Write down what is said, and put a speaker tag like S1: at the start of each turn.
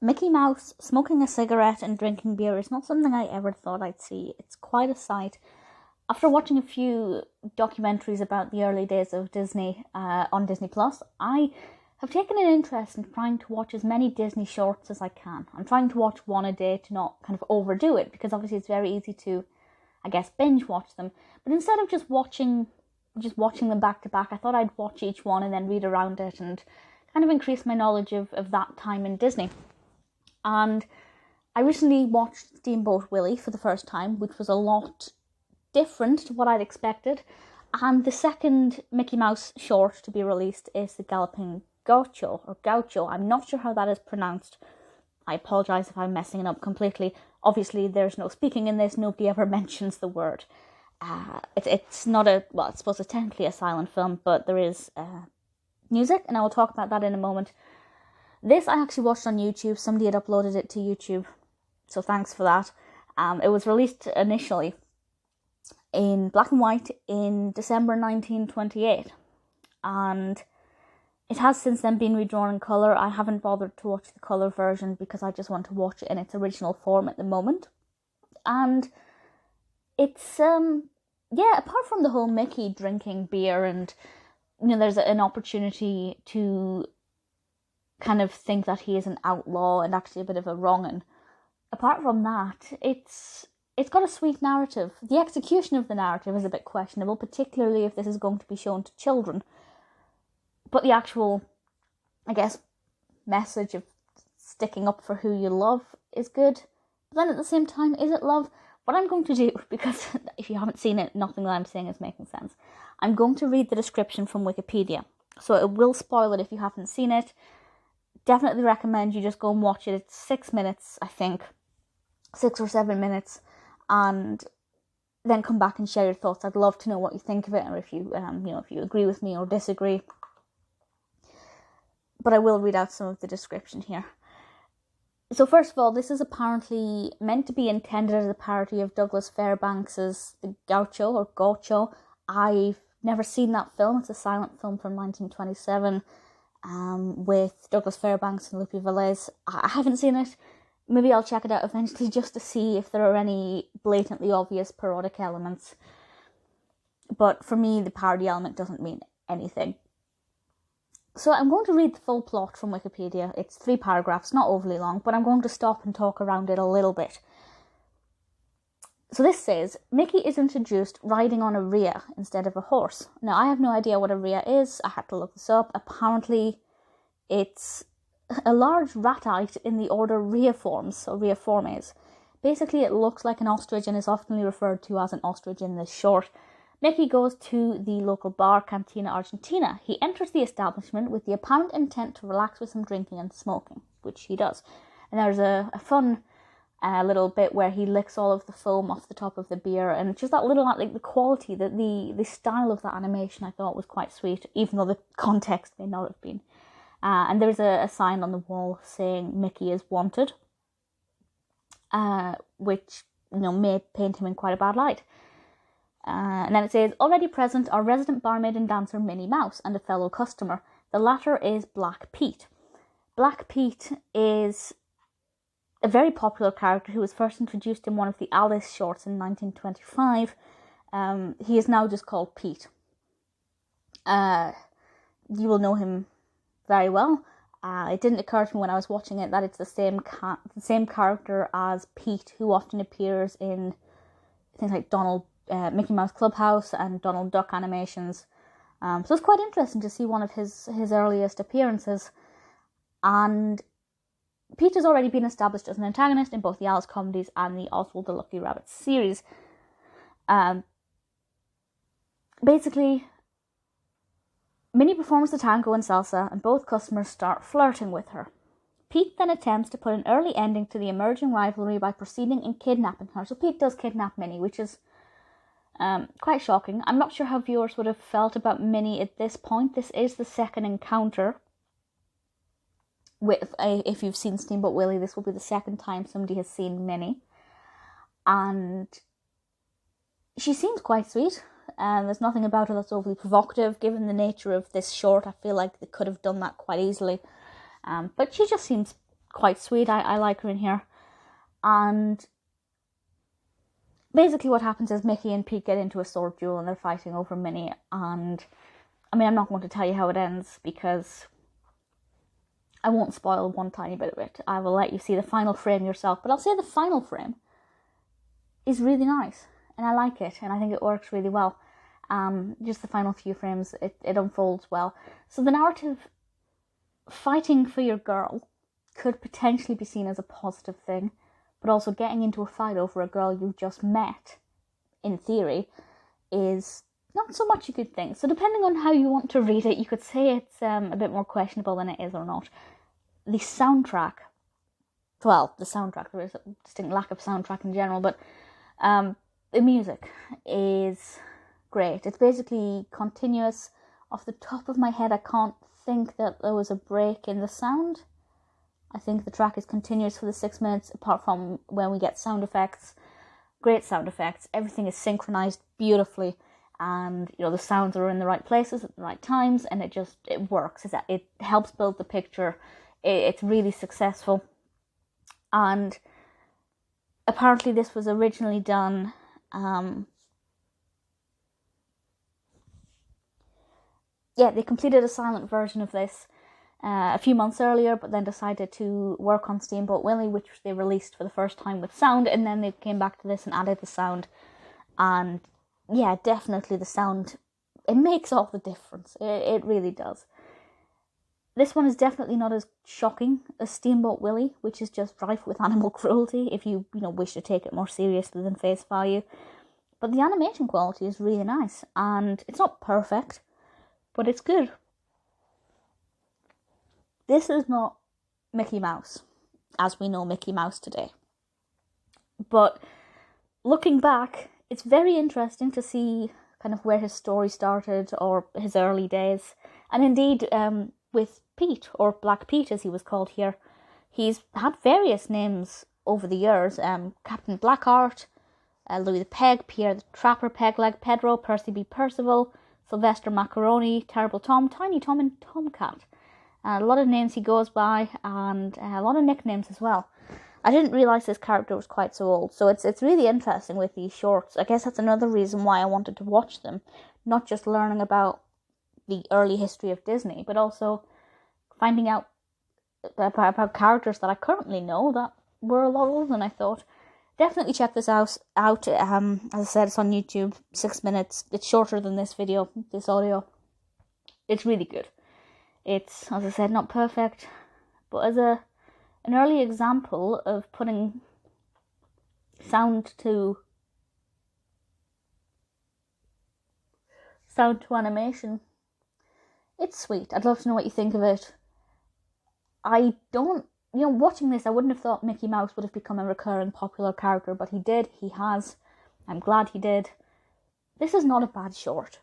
S1: Mickey Mouse smoking a cigarette and drinking beer is not something I ever thought I'd see. It's quite a sight. After watching a few documentaries about the early days of Disney on Disney Plus, I have taken an interest in trying to watch as many Disney shorts as I can. I'm trying to watch one a day to not kind of overdo it, because obviously it's very easy to, I guess, binge watch them. But instead of just watching them back to back, I thought I'd watch each one and then read around it and kind of increase my knowledge of that time in Disney. And I recently watched Steamboat Willie for the first time, which was a lot different to what I'd expected. And the second Mickey Mouse short to be released is the Gallopin Gaucho, or Gaucho. I'm not sure how that is pronounced. I apologise if I'm messing it up completely. Obviously, there's no speaking in this. Nobody ever mentions the word. It's not it's supposed to technically a silent film, but there is music, and I will talk about that in a moment. This I actually watched on YouTube. Somebody had uploaded it to YouTube, so thanks for that. It was released initially in black and white in December 1928, and it has since then been redrawn in colour. I haven't bothered to watch the colour version because I just want to watch it in its original form at the moment. And it's, apart from the whole Mickey drinking beer and, there's an opportunity to kind of think that he is an outlaw and actually a bit of a wrong'un. Apart from that, it's got a sweet narrative. The execution of the narrative is a bit questionable, particularly if this is going to be shown to children. But the actual, I guess, message of sticking up for who you love is good. But then at the same time, is it love? What I'm going to do, because if you haven't seen it, nothing that I'm saying is making sense. I'm going to read the description from Wikipedia. So it will spoil it if you haven't seen it. Definitely recommend you just go and watch it. It's 6 minutes, I think. 6 or 7 minutes. And then come back and share your thoughts. I'd love to know what you think of it, or if you, if you agree with me or disagree. But I will read out some of the description here. So first of all, this is apparently meant to be intended as a parody of Douglas Fairbanks's The Gaucho or Gaucho. I've never seen that film. It's a silent film from 1927 with Douglas Fairbanks and Ub Iwerks. I haven't seen it. Maybe I'll check it out eventually just to see if there are any blatantly obvious parodic elements. But for me, the parody element doesn't mean anything. So I'm going to read the full plot from Wikipedia. It's 3 paragraphs, not overly long, but I'm going to stop and talk around it a little bit. So this says, Mickey is introduced riding on a rhea instead of a horse. Now, I have no idea what a rhea is. I had to look this up. Apparently, it's a large ratite in the order Rheaformes, or Rheaformes. Basically, it looks like an ostrich and is often referred to as an ostrich in this short. Mickey goes to the local bar, Cantina Argentina. He enters the establishment with the apparent intent to relax with some drinking and smoking, which he does. And there's a fun little bit where he licks all of the foam off the top of the beer, and it's just that little, like, the quality, the style of that animation I thought was quite sweet, even though the context may not have been. And there's a sign on the wall saying Mickey is wanted, which, may paint him in quite a bad light. And then it says, already present are resident barmaid and dancer Minnie Mouse and a fellow customer. The latter is Black Pete. Black Pete is a very popular character who was first introduced in one of the Alice shorts in 1925. He is now just called Pete. You will know him very well. It didn't occur to me when I was watching it that it's the same character as Pete, who often appears in things like Mickey Mouse Clubhouse and Donald Duck animations. So it's quite interesting to see one of his earliest appearances. And Pete has already been established as an antagonist in both the Alice comedies and the Oswald the Lucky Rabbit series. Basically, Minnie performs the tango and salsa, and both customers start flirting with her. Pete then attempts to put an early ending to the emerging rivalry by proceeding in kidnapping her. So Pete does kidnap Minnie, which is quite shocking. I'm not sure how viewers would have felt about Minnie at this point. This is the second encounter with, if you've seen Steamboat Willie, this will be the second time somebody has seen Minnie. And she seems quite sweet. There's nothing about her that's overly provocative. Given the nature of this short, I feel like they could have done that quite easily. But she just seems quite sweet. I like her in here. And basically what happens is Mickey and Pete get into a sword duel and they're fighting over Minnie. And I mean, I'm not going to tell you how it ends because I won't spoil one tiny bit of it. I will let you see the final frame yourself. But I'll say the final frame is really nice. And I like it. And I think it works really well. Just the final few frames, it unfolds well. So the narrative, fighting for your girl, could potentially be seen as a positive thing, but also getting into a fight over a girl you've just met, in theory, is not so much a good thing. So depending on how you want to read it, you could say it's a bit more questionable than it is or not. The soundtrack, there is a distinct lack of soundtrack in general, but the music is great. It's basically continuous. Off the top of my head, I can't think that there was a break in the sound. I think the track is continuous for the 6 minutes, apart from when we get sound effects. Great sound effects. Everything is synchronized beautifully, and the sounds are in the right places at the right times, and it works. It helps build the picture. It's really successful, and apparently this was originally done. They completed a silent version of this a few months earlier, but then decided to work on Steamboat Willie, which they released for the first time with sound, and then they came back to this and added the sound. And yeah, definitely the sound, it makes all the difference. It really does. This one is definitely not as shocking as Steamboat Willie, which is just rife with animal cruelty, if you wish to take it more seriously than face value. But the animation quality is really nice, and it's not perfect, but it's good. This is not Mickey Mouse, as we know Mickey Mouse today. But looking back, it's very interesting to see kind of where his story started, or his early days. And indeed, with Pete, or Black Pete as he was called here, he's had various names over the years. Captain Blackheart, Louis the Peg, Pierre the Trapper, Pegleg, Pedro, Percy B. Percival, Sylvester Macaroni, Terrible Tom, Tiny Tom, and Tomcat. A lot of names he goes by, and a lot of nicknames as well. I didn't realise this character was quite so old, so it's really interesting with these shorts. I guess that's another reason why I wanted to watch them, not just learning about the early history of Disney, but also finding out about characters that I currently know that were a lot older than I thought. Definitely check this out. As I said, it's on YouTube, 6 minutes. It's shorter than this video, this audio. It's really good. It's, as I said, not perfect, but as an early example of putting sound to animation, it's sweet. I'd love to know what you think of it. Watching this, I wouldn't have thought Mickey Mouse would have become a recurring popular character, but he did. He has. I'm glad he did. This is not a bad short.